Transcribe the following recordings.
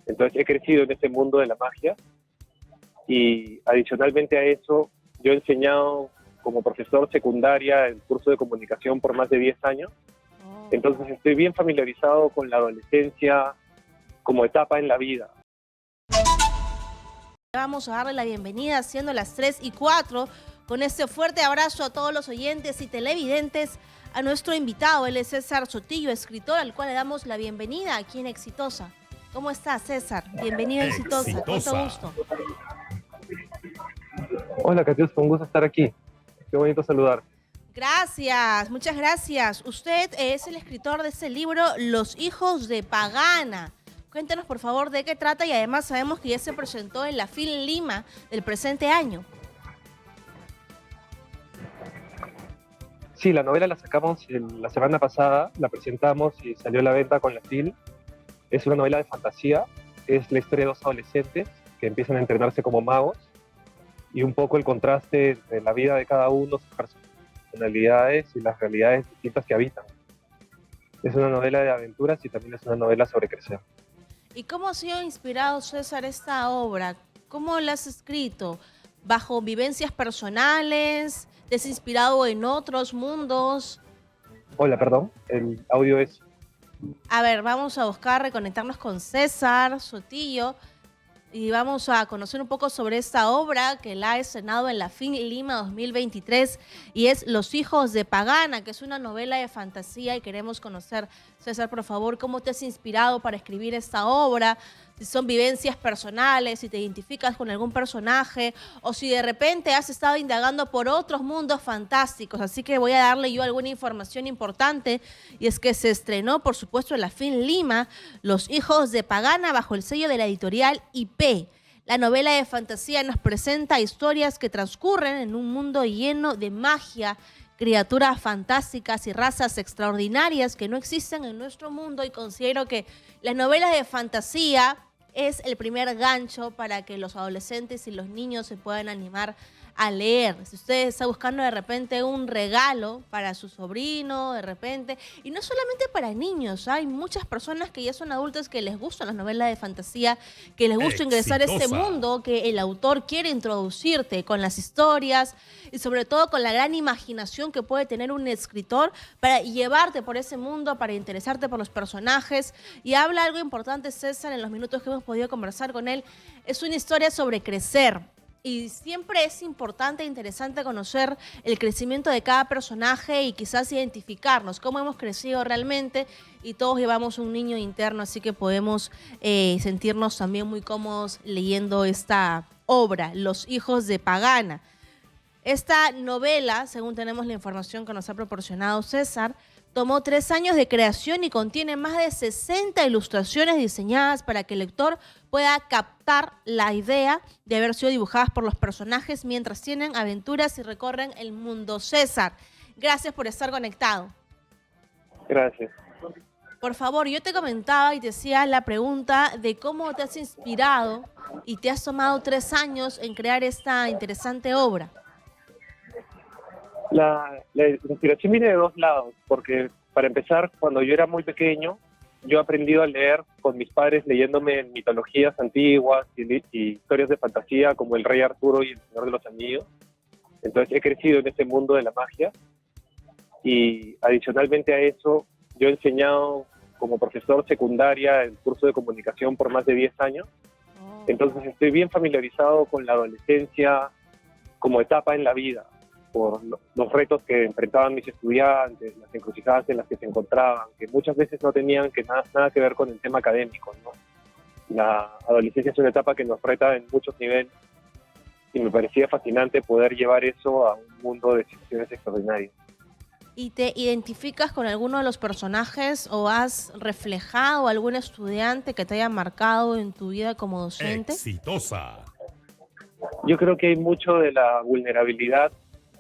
Entonces he crecido en este mundo de la magia y adicionalmente a eso yo he enseñado como profesor secundaria el curso de comunicación por más de 10 años. Entonces estoy bien familiarizado con la adolescencia como etapa en la vida. Vamos a darle la bienvenida siendo las 3:04 con este fuerte abrazo a todos los oyentes y televidentes a nuestro invitado. Él es César Sotillo, escritor, al cual le damos la bienvenida aquí en Exitosa. ¿Cómo estás, César? Bienvenido a Exitosa. Cuánto gusto. Hola, Katiuska, un gusto estar aquí. Qué bonito saludar. Gracias, muchas gracias. Usted es el escritor de este libro, Los hijos de Pagana. Cuéntanos, por favor, de qué trata y además sabemos que ya se presentó en la FIL Lima del presente año. Sí, la novela la sacamos la semana pasada, la presentamos y salió a la venta con la FIL. Es una novela de fantasía, es la historia de dos adolescentes que empiezan a entrenarse como magos y un poco el contraste entre la vida de cada uno, sus personalidades y las realidades distintas que habitan. Es una novela de aventuras y también es una novela sobre crecer. ¿Y cómo ha sido inspirado, César, esta obra? ¿Cómo la has escrito? ¿Bajo vivencias personales? ¿Te has inspirado en otros mundos? Hola, perdón, el audio es... A ver, vamos a buscar reconectarnos con César Sotillo y vamos a conocer un poco sobre esta obra que la ha estrenado en la FIL Lima 2023 y es Los hijos de Pagana, que es una novela de fantasía y queremos conocer, César, por favor, cómo te has inspirado para escribir esta obra, si son vivencias personales, si te identificas con algún personaje o si de repente has estado indagando por otros mundos fantásticos. Así que voy a darle yo alguna información importante y es que se estrenó, por supuesto, en la FIL Lima, Los hijos de Pagana bajo el sello de la editorial IP. La novela de fantasía nos presenta historias que transcurren en un mundo lleno de magia, criaturas fantásticas y razas extraordinarias que no existen en nuestro mundo, y considero que las novelas de fantasía es el primer gancho para que los adolescentes y los niños se puedan animar a leer. Si usted está buscando de repente un regalo para su sobrino, de repente, y no solamente para niños, hay muchas personas que ya son adultas que les gustan las novelas de fantasía, que les gusta ingresar a este mundo que el autor quiere introducirte con las historias y sobre todo con la gran imaginación que puede tener un escritor para llevarte por ese mundo, para interesarte por los personajes. Y habla algo importante, César, en los minutos que hemos podido conversar con él, es una historia sobre crecer. Y siempre es importante e interesante conocer el crecimiento de cada personaje y quizás identificarnos, cómo hemos crecido realmente, y todos llevamos un niño interno, así que podemos sentirnos también muy cómodos leyendo esta obra, Los hijos de Pagana. Esta novela, según tenemos la información que nos ha proporcionado César, tomó 3 años de creación y contiene más de 60 ilustraciones diseñadas para que el lector pueda captar la idea de haber sido dibujadas por los personajes mientras tienen aventuras y recorren el mundo. César, gracias por estar conectado. Gracias. Por favor, yo te comentaba y te hacía la pregunta de cómo te has inspirado y te has tomado 3 años en crear esta interesante obra. La inspiración viene de dos lados, porque para empezar, cuando yo era muy pequeño, yo he aprendido a leer con mis padres leyéndome mitologías antiguas y historias de fantasía como el Rey Arturo y el Señor de los Anillos. Entonces he crecido en ese mundo de la magia y adicionalmente a eso, yo he enseñado como profesor secundaria el curso de comunicación por más de 10 años. Entonces estoy bien familiarizado con la adolescencia como etapa en la vida, por los retos que enfrentaban mis estudiantes, las encrucijadas en las que se encontraban, que muchas veces no tenían nada que ver con el tema académico, ¿no? La adolescencia es una etapa que nos reta en muchos niveles y me parecía fascinante poder llevar eso a un mundo de situaciones extraordinarias. ¿Y te identificas con alguno de los personajes o has reflejado a algún estudiante que te haya marcado en tu vida como docente? Exitosa. Yo creo que hay mucho de la vulnerabilidad,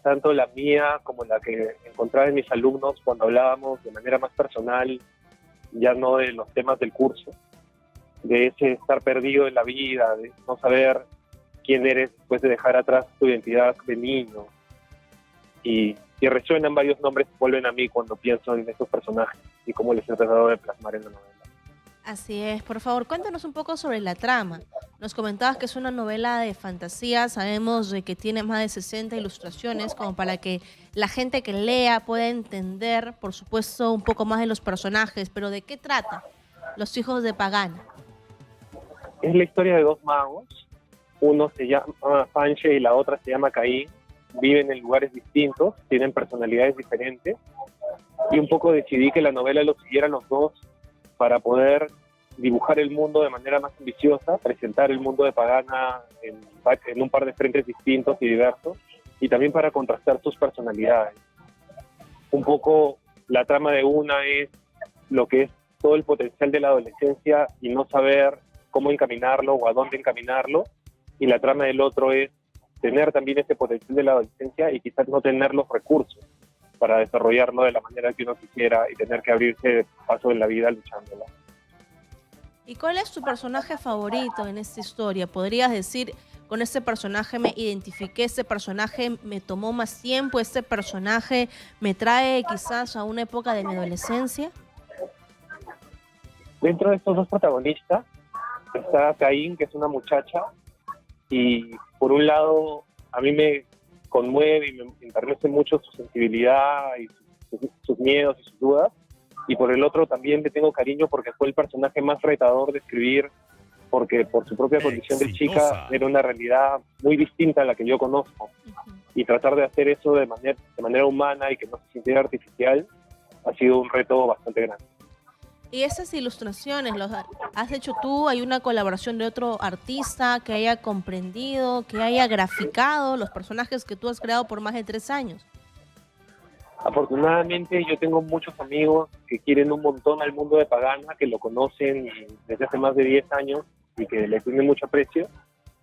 tanto la mía como la que encontraba en mis alumnos cuando hablábamos de manera más personal, ya no de los temas del curso, de ese estar perdido en la vida, de no saber quién eres después de dejar atrás tu identidad de niño. Y resuenan varios nombres que vuelven a mí cuando pienso en estos personajes y cómo les he tratado de plasmar en la novela. Así es, por favor, cuéntanos un poco sobre la trama. Nos comentabas que es una novela de fantasía, sabemos de que tiene más de 60 ilustraciones, como para que la gente que lea pueda entender, por supuesto, un poco más de los personajes, pero ¿de qué trata? Los hijos de Pagana. Es la historia de dos magos, uno se llama Panche y la otra se llama Caín, viven en lugares distintos, tienen personalidades diferentes, y un poco decidí que la novela lo siguieran los dos para poder dibujar el mundo de manera más ambiciosa, presentar el mundo de Pagana en un par de frentes distintos y diversos, y también para contrastar sus personalidades. Un poco la trama de una es lo que es todo el potencial de la adolescencia y no saber cómo encaminarlo o a dónde encaminarlo, y la trama del otro es tener también ese potencial de la adolescencia y quizás no tener los recursos para desarrollarlo de la manera que uno quisiera y tener que abrirse paso en la vida luchándola. ¿Y cuál es tu personaje favorito en esta historia? ¿Podrías decir, con este personaje me identifiqué, este personaje me tomó más tiempo, este personaje me trae quizás a una época de mi adolescencia? Dentro de estos dos protagonistas está Caín, que es una muchacha, y por un lado a mí me conmueve y me enternece mucho su sensibilidad y sus miedos y sus dudas, y por el otro también le tengo cariño porque fue el personaje más retador de escribir, porque por su propia condición de chica era una realidad muy distinta a la que yo conozco, y tratar de hacer eso de manera humana y que no se sintiera artificial ha sido un reto bastante grande. ¿Y esas ilustraciones los has hecho tú? ¿Hay una colaboración de otro artista que haya comprendido, que haya graficado los personajes que tú has creado por más de 3 años? Afortunadamente yo tengo muchos amigos que quieren un montón al mundo de Pagana, que lo conocen desde hace más de 10 años y que le tienen mucho aprecio.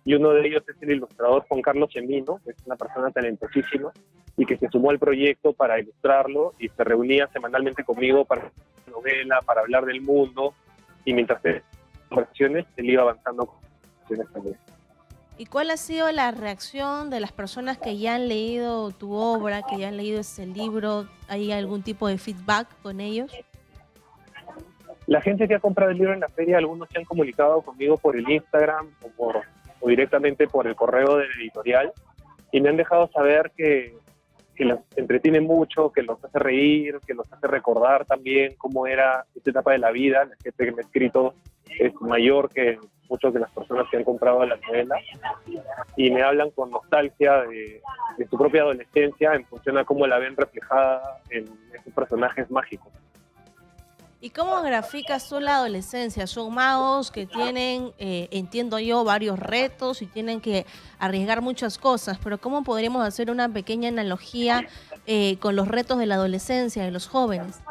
Y uno de ellos es el ilustrador Juan Carlos Chemino, que es una persona talentosísima y que se sumó al proyecto para ilustrarlo y se reunía semanalmente conmigo para novela, para hablar del mundo, y mientras se conversaciones él iba avanzando con conversaciones también. ¿Y cuál ha sido la reacción de las personas que ya han leído tu obra, que ya han leído este libro? ¿Hay algún tipo de feedback con ellos? La gente que ha comprado el libro en la feria, algunos se han comunicado conmigo por el Instagram o directamente por el correo de la editorial, y me han dejado saber que los entretiene mucho, que los hace reír, que los hace recordar también cómo era esta etapa de la vida. La gente que me ha escrito es mayor que muchas de las personas que han comprado la novela, y me hablan con nostalgia de su propia adolescencia en función a cómo la ven reflejada en esos personajes mágicos. ¿Y cómo graficas tú la adolescencia? Son magos que tienen, entiendo yo, varios retos y tienen que arriesgar muchas cosas, pero ¿cómo podríamos hacer una pequeña analogía con los retos de la adolescencia, de los jóvenes?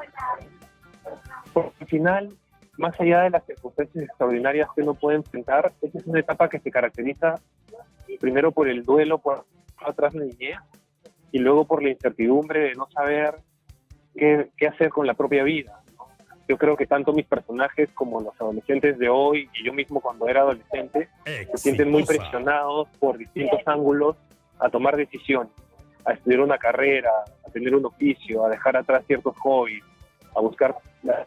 Porque al final, más allá de las circunstancias extraordinarias que uno puede enfrentar, esta es una etapa que se caracteriza primero por el duelo por atrás la niñez y luego por la incertidumbre de no saber qué hacer con la propia vida. Yo creo que tanto mis personajes como los adolescentes de hoy y yo mismo cuando era adolescente se sienten muy presionados por distintos ángulos a tomar decisiones, a estudiar una carrera, a tener un oficio, a dejar atrás ciertos hobbies, a buscar la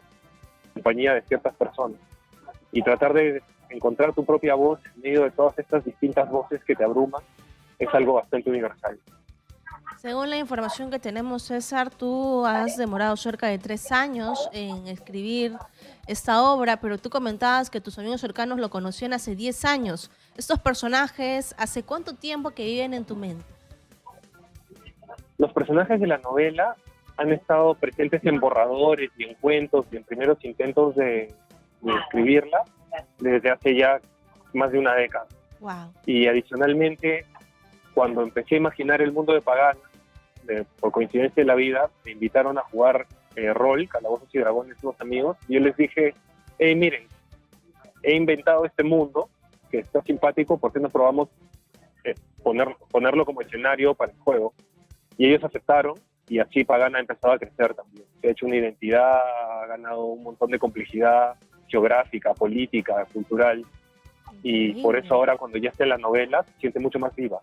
compañía de ciertas personas y tratar de encontrar tu propia voz en medio de todas estas distintas voces que te abruman es algo bastante universal. Según la información que tenemos, César, tú has demorado cerca de 3 años en escribir esta obra, pero tú comentabas que tus amigos cercanos lo conocían hace 10 años. ¿Estos personajes hace cuánto tiempo que viven en tu mente? Los personajes de la novela han estado presentes en borradores y en cuentos y en primeros intentos de escribirla desde hace ya más de una década. Wow. Y adicionalmente, cuando empecé a imaginar el mundo de Pagana, por coincidencia de la vida, me invitaron a jugar rol, Calabozos y Dragones, unos amigos, y yo les dije, hey, miren, he inventado este mundo que está simpático, ¿por qué no probamos ponerlo como escenario para el juego? Y ellos aceptaron, y así Pagana ha empezado a crecer también. Se ha hecho una identidad, ha ganado un montón de complejidad geográfica, política, cultural, y por eso ahora cuando ya esté en la novela se siente mucho más viva.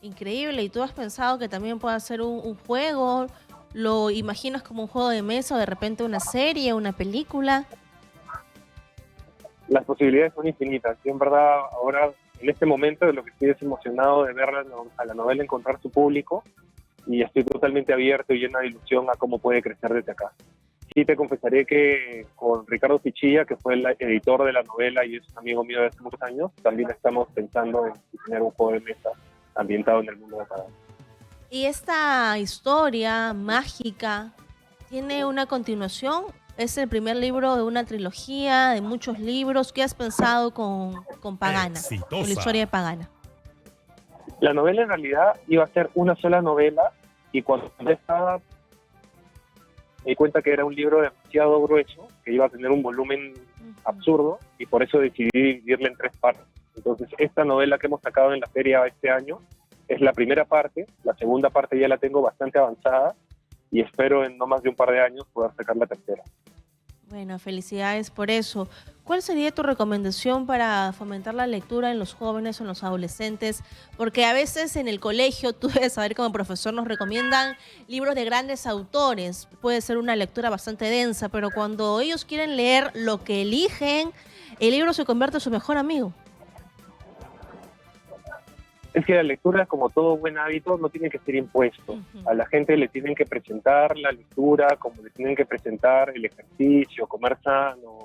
Increíble. ¿Y tú has pensado que también puede ser un juego? ¿Lo imaginas como un juego de mesa o de repente una serie, una película? Las posibilidades son infinitas. Y en verdad, ahora, en este momento, de lo que estoy es emocionado de ver a la novela encontrar su público, y estoy totalmente abierto y lleno de ilusión a cómo puede crecer desde acá. Sí, te confesaré que con Ricardo Pichilla, que fue el editor de la novela y es un amigo mío de hace muchos años, también estamos pensando en diseñar un juego de mesa ambientado en el mundo de Pagano. ¿Y esta historia mágica tiene una continuación? ¿Es el primer libro de una trilogía, de muchos libros? ¿Qué has pensado con Pagana, con la historia de Pagana? La novela en realidad iba a ser una sola novela, y cuando estaba me di cuenta que era un libro demasiado grueso, que iba a tener un volumen absurdo, y por eso decidí dividirla en 3 partes. Entonces, esta novela que hemos sacado en la feria este año es la primera parte. La segunda parte ya la tengo bastante avanzada, y espero en no más de un par de años poder sacar la tercera. Bueno, felicidades por eso. ¿Cuál sería tu recomendación para fomentar la lectura en los jóvenes o en los adolescentes? Porque a veces en el colegio, tú debes saber, como profesor nos recomiendan libros de grandes autores. Puede ser una lectura bastante densa, pero cuando ellos quieren leer lo que eligen, el libro se convierte en su mejor amigo. Es que la lectura, como todo buen hábito, no tiene que ser impuesto. A la gente le tienen que presentar la lectura, como le tienen que presentar el ejercicio, comer sano,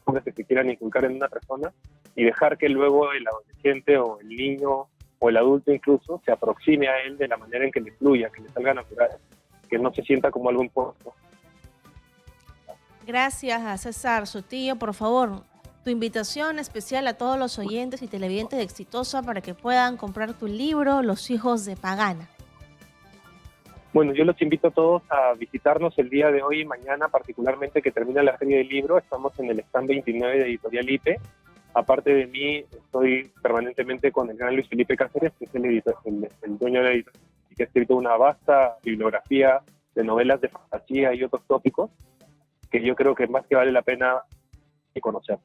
cosas que se quieran inculcar en una persona, y dejar que luego el adolescente o el niño o el adulto incluso se aproxime a él de la manera en que le fluya, que le salga natural, que no se sienta como algo impuesto. Gracias a César Sotillo. Por favor, tu invitación especial a todos los oyentes y televidentes de Exitosa para que puedan comprar tu libro, Los hijos de Pagana. Bueno, yo los invito a todos a visitarnos el día de hoy y mañana, particularmente que termina la Feria del Libro. Estamos en el stand 29 de Editorial IPE. Aparte de mí, estoy permanentemente con el gran Luis Felipe Cáceres, que es el dueño de la editorial, y que ha escrito una vasta bibliografía de novelas de fantasía y otros tópicos que yo creo que más que vale la pena conocer.